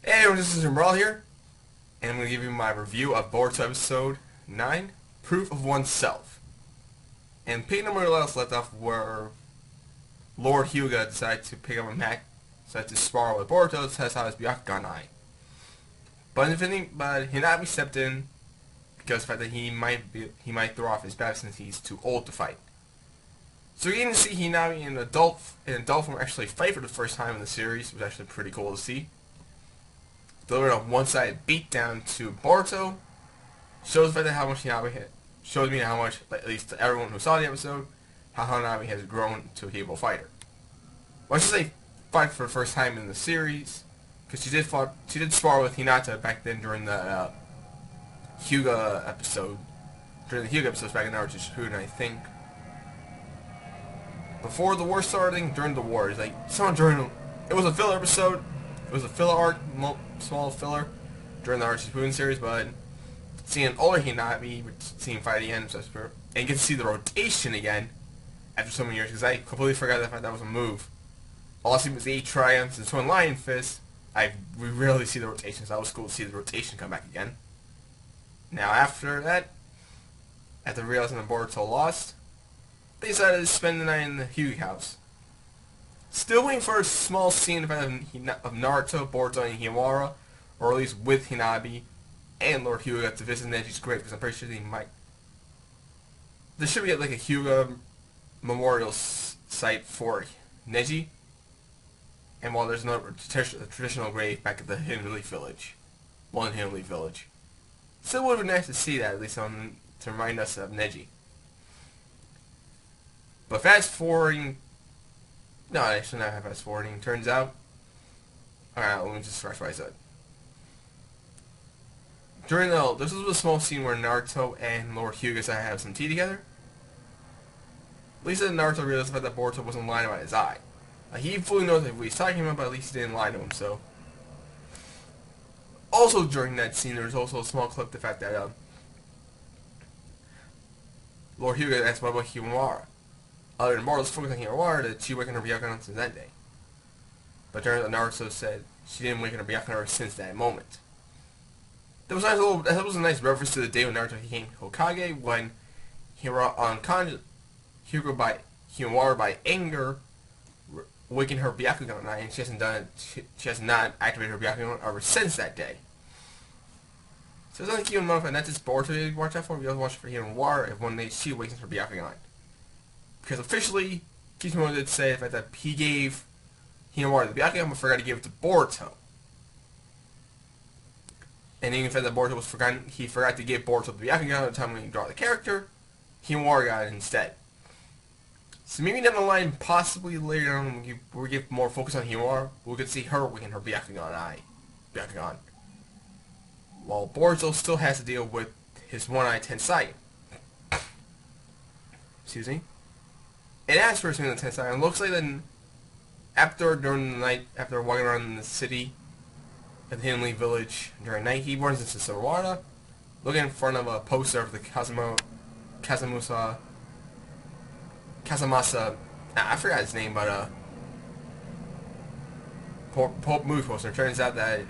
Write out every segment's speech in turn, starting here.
Hey everyone, this is Marl here, and I'm going to give you my review of Boruto Episode 9, Proof of Oneself. And picking up where last left off where Lord Hyuga decided to pick up a Mac, decided to spar with Boruto to test out his Byakugan Eye. But Hinami stepped in because of the fact that he might throw off his battle since he's too old to fight. So you're getting to see Hinami in adult form actually fight for the first time in the series, which was actually pretty cool to see. Delivered a one-sided beatdown to Boruto. Shows how much Hinami hit. Shows me how much, at least to everyone who saw the episode, how Hinami has grown to a capable fighter. Well, I should say fight for the first time in the series, because she did spar with Hinata back then during the Hyuga episode. During the Hyuga episodes back in Naruto Shippuden, I think. Before the war starting, during the war, it was a filler episode. It was a filler arc, small filler during the Naruto Shippuden series, but seeing an older Hinami, seeing fight again, and get to see the rotation again after so many years, because I completely forgot that was a move. All I see was the 8 triumphs and Twin Lion Fist. We rarely see the rotation, so that was cool to see the rotation come back again. Now after that, after realizing that Boruto lost, they decided to spend the night in the Hyuga house. Still waiting for a small scene of Naruto, Boruto, and Himawara, or at least with Hinami and Lord Hyuga to visit Neji's grave, because I'm pretty sure there should be like a Hyuga memorial site for Neji, and while there's no traditional grave back at the Hidden Leaf Village, one Hidden Leaf Village. Still would have been nice to see that, at least to remind us of Neji. But fast forwarding. No, actually not fast forwarding. Turns out. Alright, let me just scratch what I said. This was a small scene where Naruto and Lord Hyuga decided to have some tea together. At least Naruto realized the fact that Boruto wasn't lying about his eye. He fully knows what he's talking about, but at least he didn't lie to him, so. Also during that scene, there was also a small clip, the fact that Lord Hyuga asked about Himawara. Other than Boruto's focus on Himawara, that she awakened her Byakugan since that day. But turns out Naruto said she didn't awaken her Byakugan Since that moment. That was a nice reference to the day when Naruto became Hokage, when Himawara by anger awakened her Byakugan, and she has not activated her Byakugan ever since that day. So it's something to keep in mind, not just Boruto to watch out for, we also watch for Himawara if one day she awakens her Byakugan. Because officially, Kishimoto did say the fact that he gave Himawara the Byakugan, but forgot to give it to Boruto. And even the fact that he forgot to give Boruto the Byakugan at the time when he draw the character, Himawara got it instead. So maybe down the line, possibly later on, when we get more focus on Himawara, we could see her awaken her Byakugan. While Boruto still has to deal with his one-eye Tensai. Excuse me. And as for the Tensai, it looks like then during the night, after walking around in the city at the Hidden Leaf Village during night, he runs into Sawara, looking in front of a poster of the Kazamasa, I forgot his name, but Pope movie poster. It turns out that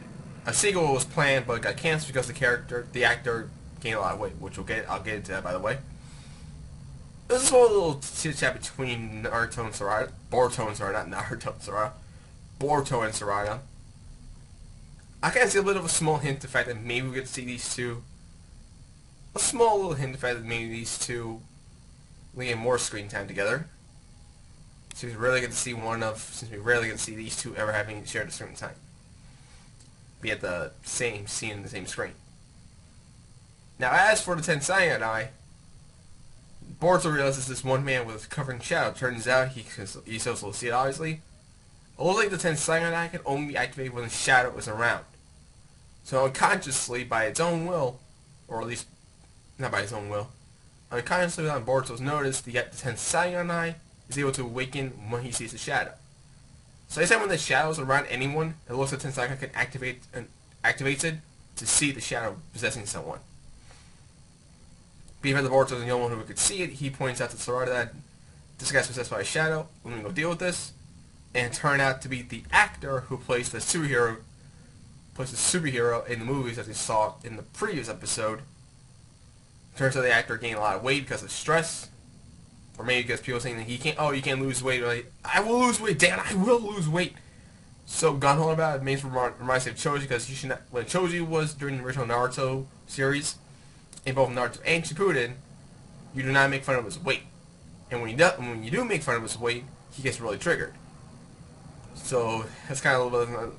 a sequel was planned but got canceled because the actor gained a lot of weight, which I'll get into that, by the way. This is a little chit-chat between Boruto and Sarada. I kind of see a bit of a small hint to the fact that maybe we get to see these two. A small little hint to the fact that maybe these two will get more screen time together. Since we rarely get to see these two ever having shared a certain time. Be at the same scene in the same screen. Now as for the Tensai Eye, Boruto realizes this one man was covering shadow. Turns out he's supposed to see it, obviously. It looks like the Tensai Eye can only be activated when the shadow is around. So unconsciously, by its own will, or at least not by its own will, unconsciously without Boruto's notice, the Tensai Eye is able to awaken when he sees the shadow. So anytime when the shadow is around anyone, it looks like Tensai Eye can activates it to see the shadow possessing someone. Being that Boruto is the only one who could see it, he points out to Sarada that this guy's possessed by a shadow. We're going to go deal with this. And it turned out to be the actor who plays the superhero plays the superhero in the movies, as we saw in the previous episode. Turns out the actor gained a lot of weight because of stress, or maybe because people saying that he can't. Oh, you can't lose weight. Like, I will lose weight, Dan. I will lose weight. So gun-ho about it reminds me of Choji, because you should not, when Choji was during the original Naruto series, in both Naruto and Shippuden, you do not make fun of his weight. And when you do make fun of his weight, he gets really triggered. So that's kind of a little bit of a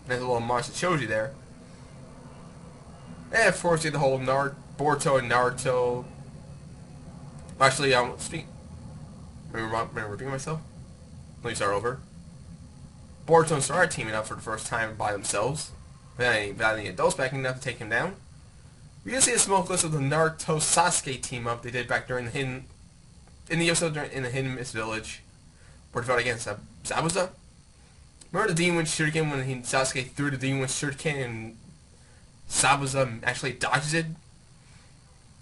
nice little homage to Choji there. And of course, you have the whole Boruto and Naruto. Actually, remember repeating myself? Let me start over. Boruto and Sarada teaming up for the first time by themselves, without any adults backing up to take him down. We can see a small glimpse of the Naruto Sasuke team up they did back during the episode in the Hidden Mist Village, where they fought against Zabuza. Remember the Demon Wind Shuriken when Sasuke threw the Demon Wind Shuriken and Zabuza actually dodges it?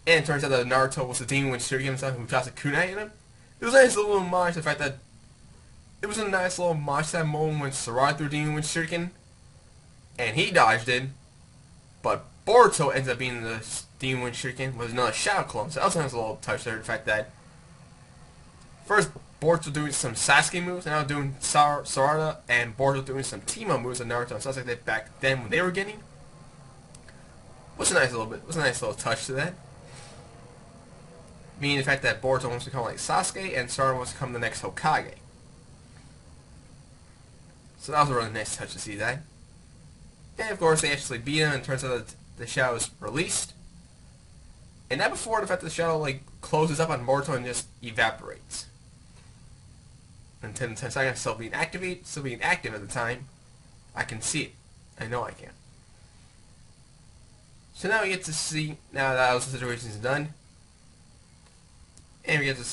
And it turns out that Naruto was the Demon Wind Shuriken himself who tossed a kunai at him. It was a nice little homage to the fact that it was a nice little homage to that moment when Sarada threw Demon Wind Shuriken and he dodged it, but Boruto ends up being the Demon Wind Shuriken with another Shadow Clone. So that was a nice little touch there, the fact that first Boruto doing some Sasuke moves, and now doing Sarada and Boruto doing some team-up moves that Naruto and Sasuke did back then when they were getting. Was a nice little touch to that. Meaning the fact that Boruto wants to become like Sasuke and Sarada wants to become the next Hokage. So that was a really nice touch to see that. And of course they actually beat him, and it turns out that the shadow is released. And that before the fact that the shadow like closes up on Boruto and just evaporates. And 10 seconds still being active at the time. I can see it. I know I can. So now we get to see, now that all the situation's done, and we get to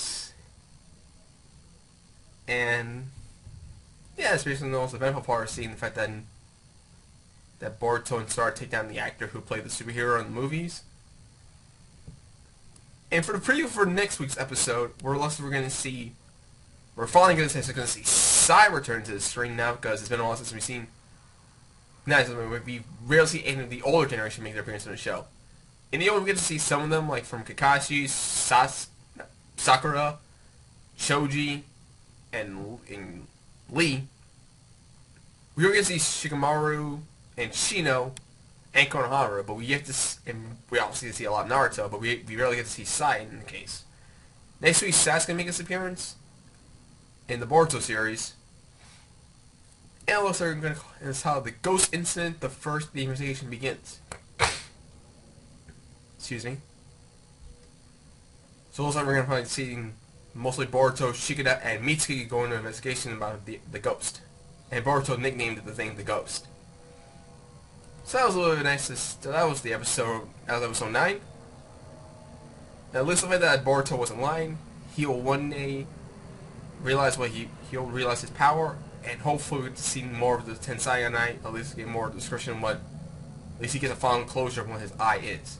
and yeah, it's basically the most eventful part of seeing the fact that Boruto and Sarada take down the actor who played the superhero in the movies. And for the preview for next week's episode, we're finally going to see Sai return to the screen now, because it's been a while since we've seen. We rarely see any of the older generation make their appearance on the show. In the old, we get to see some of them, like from Kakashi, Sakura, Choji, and Lee. We don't get to see Shikamaru and Shino and Konohara, but we obviously see a lot of Naruto, but we rarely get to see Sai in the case. Next week, Sasuke make his appearance in the Boruto series. And it looks like it's how the ghost incident, the investigation begins. Excuse me. So it looks like we're going to probably see mostly Boruto, Shikida, and Mitsuki go into an investigation about the ghost. And Boruto nicknamed the thing the ghost. So that was a little bit nice. So that was the episode. That was episode 9. Now, it looks like that Boruto wasn't lying. He will one day realize he'll realize his power, and hopefully we get to see more of the Tensai Eye. At least get more description of at least he gets a final closure of what his eye is.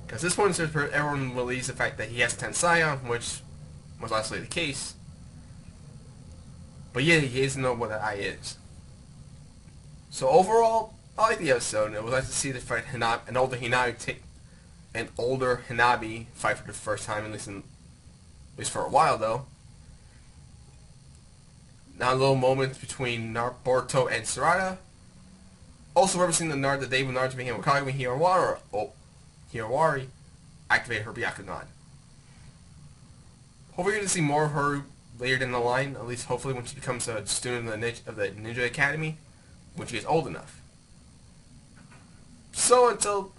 Because at this point, everyone believes the fact that he has a Tensai, which was actually the case. But yeah, he doesn't know what that eye is. So overall, I like the episode, and it was nice to see the fight an older Hanabi fight for the first time, at least for a while though. Now a little moment between Boruto and Sarada. Also referencing the day when Naruto became Hokage when Hiyawari activated her Byakugan. Hopefully we're going to see more of her later down the line, at least hopefully when she becomes a student of the Ninja Academy, when she gets old enough. So until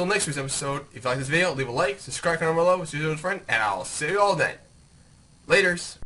next week's episode, if you like this video, leave a like, subscribe, comment below, share it with a friend, and I'll see you all then. Laters.